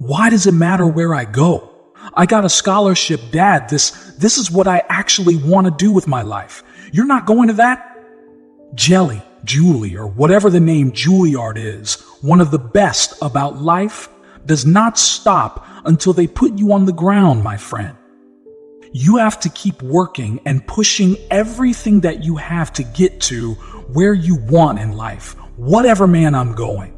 Why does it matter where I go? I got a scholarship, Dad. This is what I actually want to do with my life. You're not going to that? Julie, or whatever the name Juilliard is, one of the best about life, does not stop until they put you on the ground, my friend. You have to keep working and pushing everything that you have to get to where you want in life, whatever man I'm going.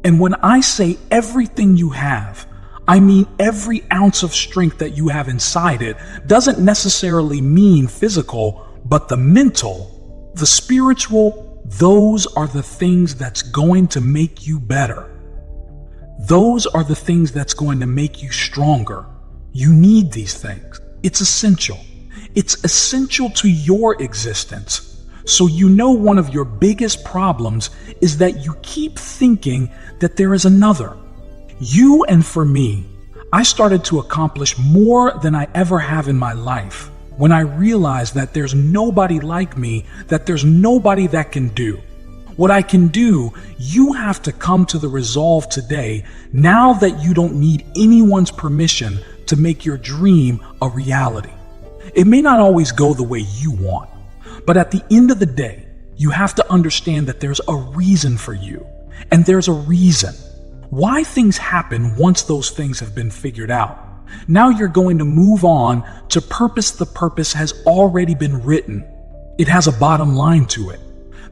And when I say everything you have, I mean every ounce of strength that you have inside it. Doesn't necessarily mean physical, but the mental, the spiritual, those are the things that's going to make you better. Those are the things that's going to make you stronger. You need these things. It's essential. It's essential to your existence. So you know one of your biggest problems is that you keep thinking that there is another. You and for me, I started to accomplish more than I ever have in my life when I realized that there's nobody like me, that there's nobody that can do what I can do. You have to come to the resolve today, now that you don't need anyone's permission to make your dream a reality. It may not always go the way you want, but at the end of the day, you have to understand that there's a reason for you, and there's a reason why things happen once those things have been figured out. Now you're going to move on to purpose. The purpose has already been written. It has a bottom line to it.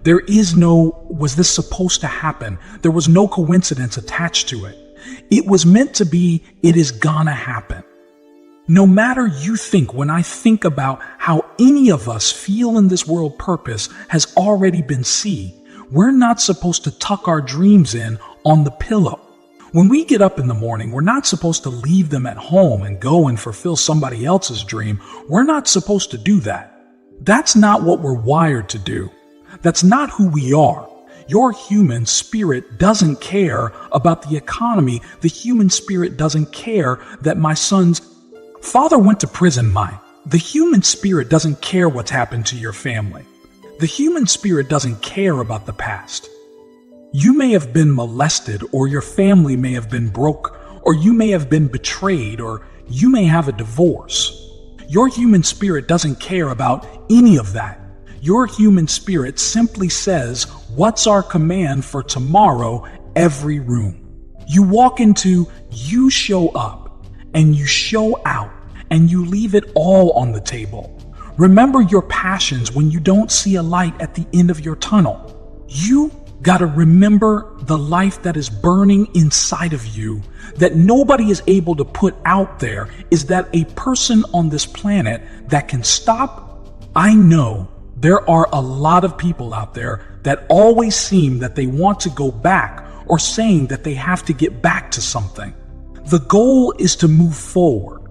There is no, was this supposed to happen? There was no coincidence attached to it. It was meant to be, it is gonna happen. No matter you think, when I think about how any of us feel in this world, purpose has already been seen. We're not supposed to tuck our dreams in on the pillow. When we get up in the morning, we're not supposed to leave them at home and go and fulfill somebody else's dream. We're not supposed to do that. That's not what we're wired to do. That's not who we are. Your human spirit doesn't care about the economy. The human spirit doesn't care that my son's father went to prison. The human spirit doesn't care what's happened to your family. The human spirit doesn't care about the past. You may have been molested, or your family may have been broke, or you may have been betrayed, or you may have a divorce. Your human spirit doesn't care about any of that. Your human spirit simply says, what's our command for tomorrow? Every room you walk into, you show up and you show out and you leave it all on the table. Remember your passions when you don't see a light at the end of your tunnel. You gotta remember the life that is burning inside of you that nobody is able to put out there. Is that a person on this planet that can stop? I know there are a lot of people out there that always seem that they want to go back, or saying that they have to get back to something. The goal is to move forward.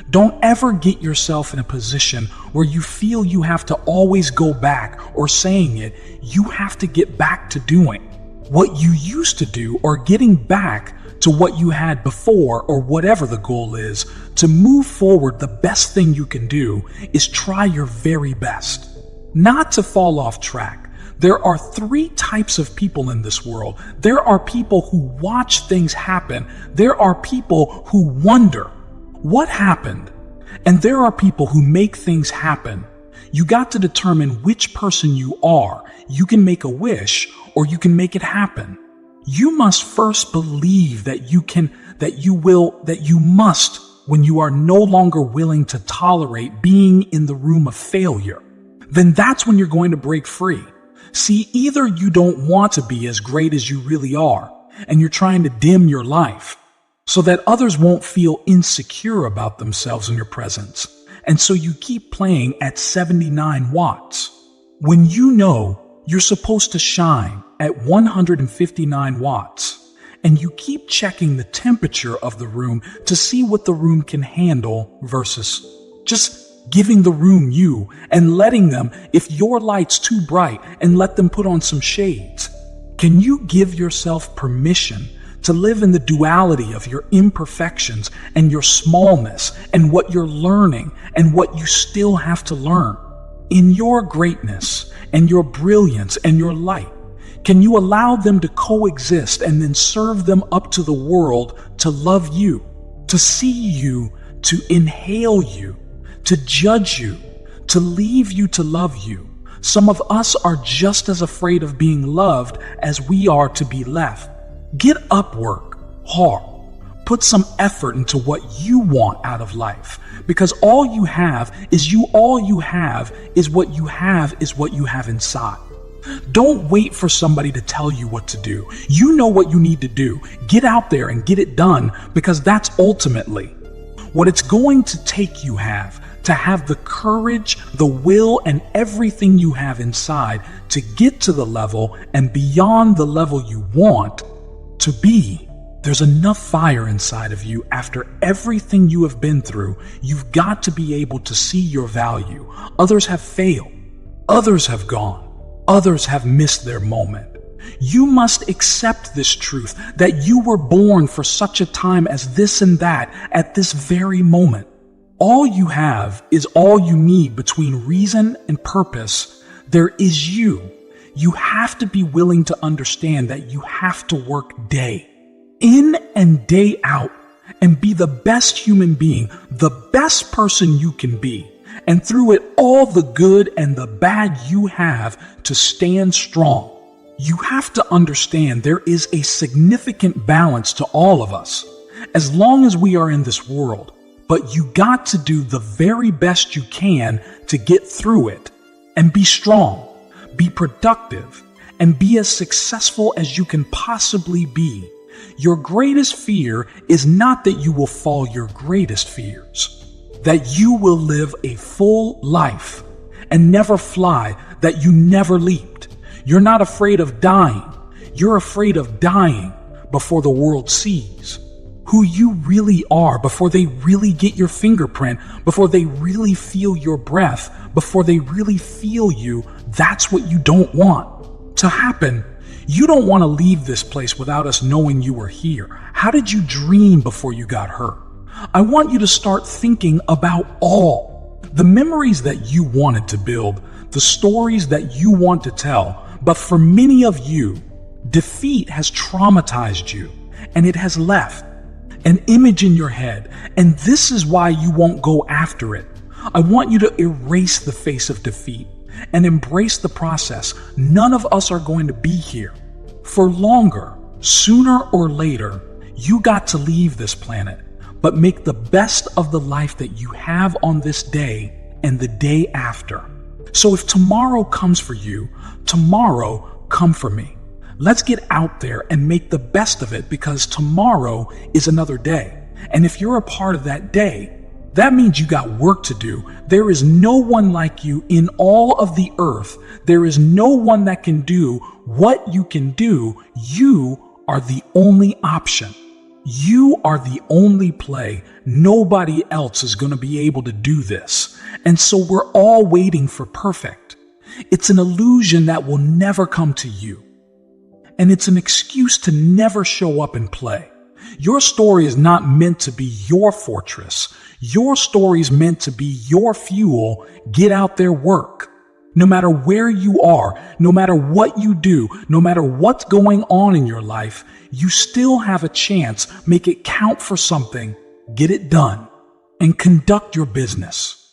Don't ever get yourself in a position where you feel you have to always go back, or saying it. You have to get back to doing what you used to do, or getting back to what you had before, or whatever the goal is. To move forward, the best thing you can do is try your very best. Not to fall off track. There are 3 types of people in this world. There are people who watch things happen. There are people who wonder what happened. And there are people who make things happen. You got to determine which person you are. You can make a wish, or you can make it happen. You must first believe that you can, that you must, when you are no longer willing to tolerate being in the room of failure. Then that's when you're going to break free. See, either you don't want to be as great as you really are, and you're trying to dim your life so that others won't feel insecure about themselves in your presence. And so you keep playing at 79 watts when you know you're supposed to shine at 159 watts. And you keep checking the temperature of the room to see what the room can handle versus just giving the room you and letting them, if your light's too bright, and let them put on some shades. Can you give yourself permission to live in the duality of your imperfections and your smallness and what you're learning and what you still have to learn? In your greatness and your brilliance and your light, Can you allow them to coexist and then serve them up to the world to love you, to see you, to inhale you, to judge you, to leave you to love you? Some of us are just as afraid of being loved as we are to be left. Get up, work hard. Put some effort into what you want out of life, because all you have is you. All you have is what you have is what you have inside. Don't wait for somebody to tell you what to do. You know what you need to do. Get out there and get it done, because that's ultimately what it's going to take. You have to have the courage, the will, and everything you have inside to get to the level and beyond the level you want to be. There's enough fire inside of you after everything you have been through. You've got to be able to see your value. Others have failed. Others have gone. Others have missed their moment. You must accept this truth that you were born for such a time as this and that at this very moment. All you have is all you need between reason and purpose. There is you. You have to be willing to understand that you have to work day in and day out and be the best human being, the best person you can be. And through it all, the good and the bad, you have to stand strong. You have to understand there is a significant balance to all of us, as long as we are in this world. But you got to do the very best you can to get through it and be strong, be productive, and be as successful as you can possibly be. Your greatest fear is not that you will fall. Your greatest fears that you will live a full life and never fly, that you never leaped. You're not afraid of dying. You're afraid of dying before the world sees who you really are, before they really get your fingerprint, before they really feel your breath, before they really feel you. That's what you don't want to happen. You don't want to leave this place without us knowing you were here. How did you dream before you got hurt? I want you to start thinking about all the memories that you wanted to build, the stories that you want to tell. But for many of you, defeat has traumatized you, and it has left an image in your head. And this is why you won't go after it. I want you to erase the face of defeat and embrace the process. None of us are going to be here for longer. Sooner or later, you got to leave this planet, but make the best of the life that you have on this day and the day after. So if tomorrow comes for you, tomorrow come for me. Let's get out there and make the best of it, because tomorrow is another day. And if you're a part of that day, that means you got work to do. There is no one like you in all of the earth. There is no one that can do what you can do. You are the only option. You are the only play. Nobody else is going to be able to do this. And so we're all waiting for perfect. It's an illusion that will never come to you. And it's an excuse to never show up and play. Your story is not meant to be your fortress. Your story is meant to be your fuel. Get out there, work. No matter where you are, no matter what you do, no matter what's going on in your life, you still have a chance. Make it count for something. Get it done and conduct your business.